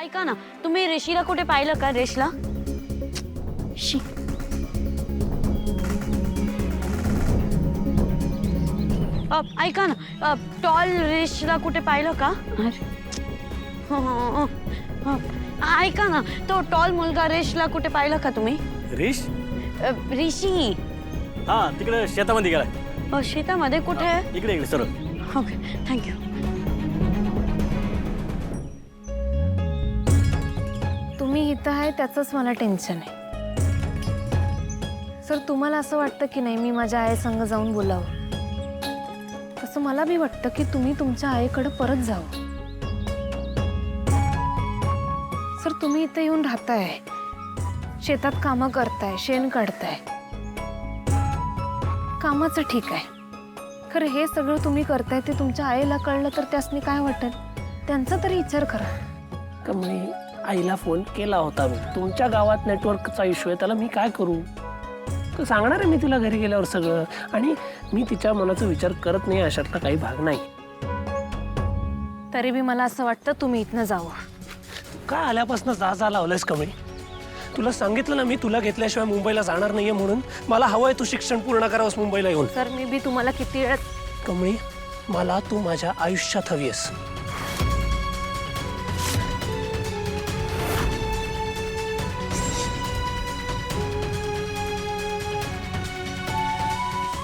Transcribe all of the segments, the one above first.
ऐका ना, तुम्ही ऋषीला कुठे पाहिलं का? ऋषीला शी ऐका ना, टॉल ऋषीला कुठे पाहिलं का? ऐका ना, तो टॉल मुलगा ऋषीला कुठे पाहिलं का तुम्ही? ऋष? ऋषी हा, तिकडे शेतामध्ये गेला. शेतामध्ये कुठे? इकडे इकडे सर. Okay, thank you. तुम्ही इथं आहे त्याचंच मला टेन्शन आहे. सर, तुम्हाला असं वाटतं की नाही मी माझ्या आईसंग जाऊन बोलावं? तसं मला बी वाटतं की तुम्ही तुमच्या आईकडे परत जावं. सर, तुम्ही इथं येऊन राहताय, शेतात कामं करताय, शेण काढताय, कामाचं ठीक आहे. खरं हे सगळं तुम्ही करताय ते तुमच्या आईला कळलं तर त्यासनी काय वाटेल? त्यांचा तरी विचार करा. कमळी, आईला फोन केला होता मी. तुमच्या गावात नेटवर्कचा इश्यू आहे, त्याला मी काय करू? तर सांगणार आहे मी तिला घरी गेल्यावर सगळं. आणि मी तिच्या मनाचा विचार करत नाही अशातला काही भाग नाही. तरी बी मला असं वाटतं तुम्ही इथनं जावं. काय आल्यापासून जा लावलंयस कमळी? तुला सांगितलं ना मी, तुला घेतल्याशिवाय मुंबईला जाणार नाहीये म्हणून. मला हवंय तू शिक्षण पूर्ण करावंस मुंबईला येऊन. सर, मी बी तुम्हाला किती वेळ. कमळी, मला तू माझ्या आयुष्यात हवी आहेस.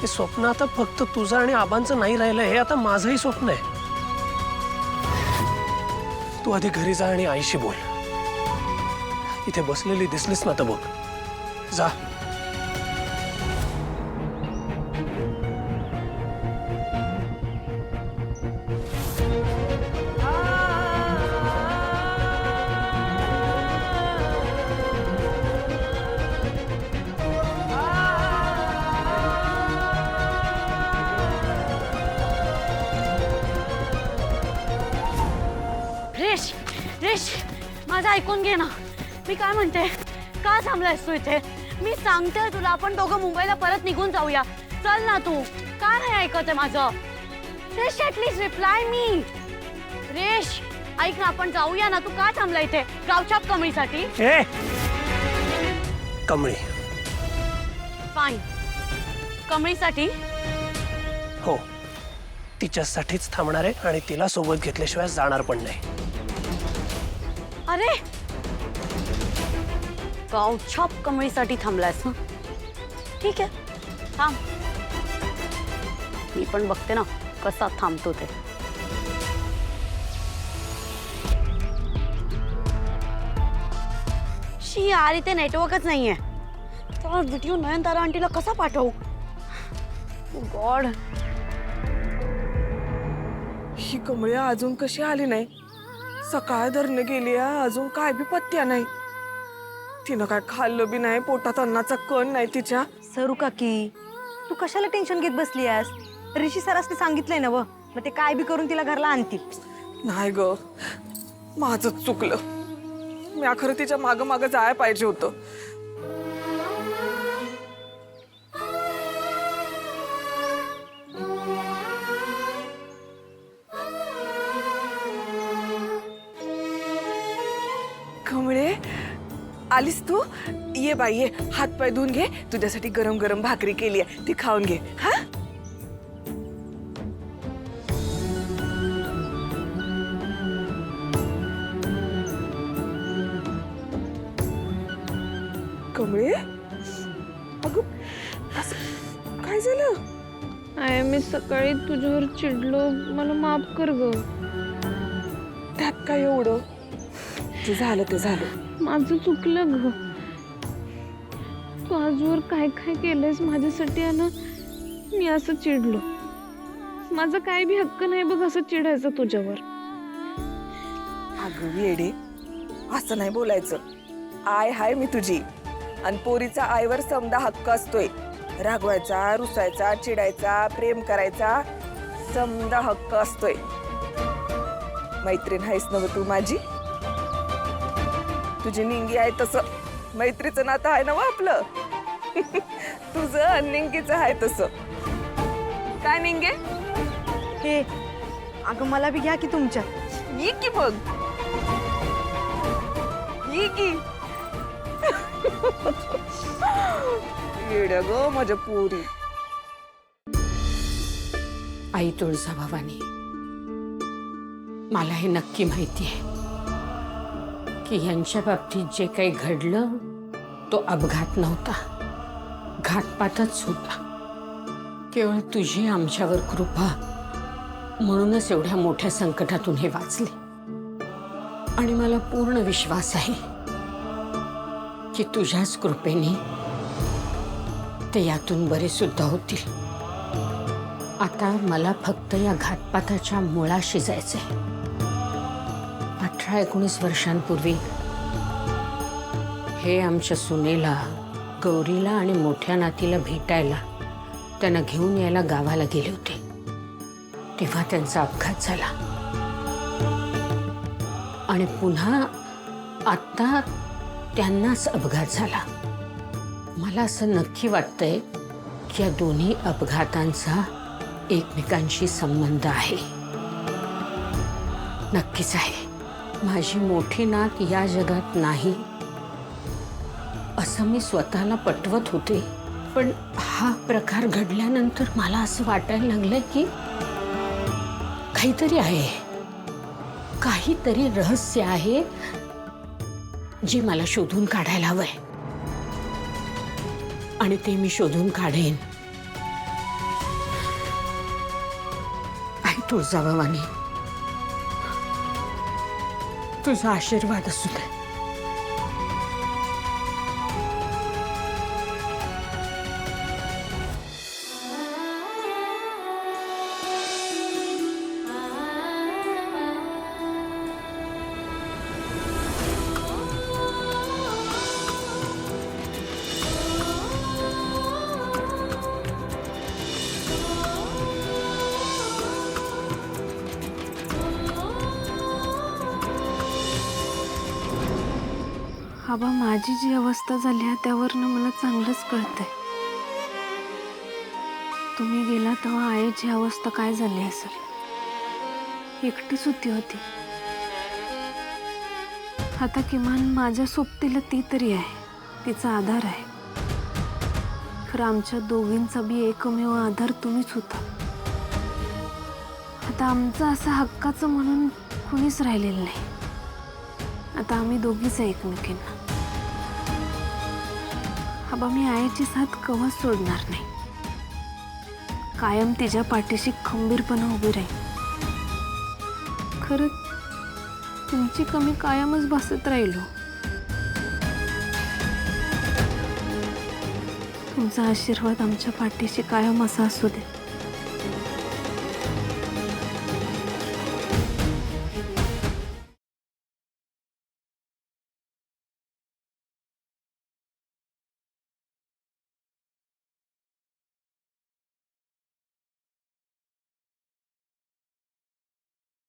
हे स्वप्न आता फक्त तुझं आणि आबांचं नाही राहिलं, हे आता माझंही स्वप्न आहे. तू आधी घरी जा आणि आईशी बोल. इथे बसलेली दिसलीस ना तर बघ. जा. ऋष, माझं ऐकून घे ना. मी काय म्हणते, का थांबलायस तू इथे? मी सांगते तुला, आपण दोघं मुंबईला परत निघून जाऊया. चल ना तू. का नाही ऐकत आहे माझं? ऋष, ऍटलीस्ट रिप्लाय मी. ऋष, ऐक ना, आपण जाऊया ना. तू का थांबला इथे गावछाप कमळीसाठी? कमळी. फाईन, कमळीसाठी. हो, तिच्यासाठीच थांबणार आहे आणि तिला सोबत घेतल्याशिवाय जाणार पण नाही. अरे, गावछाप कमळीसाठी थांबलायस ना? ठीक आहे, थांब. मी पण बघते ना कसा थांबतो ते. शी यार, इथे नेटवर्कच नाहीये. तर व्हिडिओ नयनतारा आंटीला कसा पाठवू? गॉड. ही कमळी अजून कशी आली नाही? सकाळ धरणं गेली, अजून काय बी पत्त्या नाही. तिनं काय खाल्लं बी नाही, पोटात अन्नाचा कण नाही तिच्या. सरू काकी, तू कशाला टेन्शन घेत बसली आहेस? ऋषी सरासने सांगितलंय ना, मग ते काय बी करून तिला घरला आणतील. नाही ग, माझंच चुकलं. मी खरं तिच्या मागं मागं जायला पाहिजे होतं. कमळे, आलीस तू? ये बाई ये, हात पाय धुवून घे. तुझ्यासाठी गरम गरम भाकरी केली आहे, ती खाऊन घे. हा, कमळे, अगं असं काय झालं? आय, मी सकाळी तुझ्यावर चिडलो, मला माफ कर ग. त्यात काय एवढं? जे झालं ते झालं. माझं चुकलं ग. तू आजवर काय काय केलंयस माझ्यासाठी आणि मी असं चिडलो. माझा काय बी हक्क नाही बघ असं चिडायचं तुझ्यावर. अगं येडे, असं नाही बोलायचं. आय हाय मी तुझी, आणि पोरीचा आईवर समदा हक्क असतोय. रागवायचा, रुसायचा, चिडायचा, प्रेम करायचा समदा हक्क असतोय. मैत्रीण आहेस ना तू माझी? तुझी निंगी आहे तसं मैत्रीचं नातं आहे ना आपलं. तुझं आणि निंगीचं आहे तसं. काय निंगे? हे अगं, मला बी घ्या की तुमच्या. ये की बघ. की येड्या ग माझ्या पोरी. आई तुळजाभवानी, मला हे नक्की माहिती आहे की यांच्या बाबतीत जे काही घडलं तो अपघात नव्हता, घातपातच होता. केवळ तुझी आमच्यावर कृपा म्हणूनच एवढ्या मोठ्या संकटातून हे वाचले. आणि मला पूर्ण विश्वास आहे की तुझ्याच कृपेने ते यातून बरे सुद्धा होतील. आता मला फक्त या घातपाताच्या मुळाशी जायचंय. 18-19 वर्षांपूर्वी हे आमच्या सुनेला, गौरीला आणि मोठ्या नातीला भेटायला त्यांना घेऊन यायला गावाला गेले होते. तेव्हा त्यांचा अपघात झाला आणि पुन्हा आता त्यांनाच अपघात झाला. मला असं नक्की वाटतंय की या दोन्ही अपघातांचा एकमेकांशी संबंध आहे. नक्कीच आहे. माझी मोठी नात या जगात नाही असं मी स्वतःला पटवत होते, पण हा प्रकार घडल्यानंतर मला असं वाटायला लागलं की काहीतरी आहे, काहीतरी रहस्य आहे जे मला शोधून काढायला हवंय. आणि ते मी शोधून काढेन. आई तुळजाभवानी, तुझा आशीर्वाद असू दे. आबा, माझी जी अवस्था झाली आहे त्यावरनं मला चांगलंच कळतंय. तुम्ही गेला तेव्हा आईची अवस्था काय झाली असेल. एकटीच होती. आता किमान माझ्या सोबतीला ती तरी आहे, तिचा आधार आहे. खरं आमच्या दोघींचा बी एकमेव आधार तुम्हीच होता. आता आमचं असं हक्काचं म्हणून कुणीच राहिलेलं नाही. आता आम्ही दोघीच आहे एकमेकींना. आबा, मी आईची साथ कवा सोडणार नाही. कायम तिच्या पाठीशी खंबीरपणे उभी राहील. खरं तुमची कमी कायमच भासत राहिलो. तुमचा आशीर्वाद आमच्या पाठीशी कायम असा असू दे.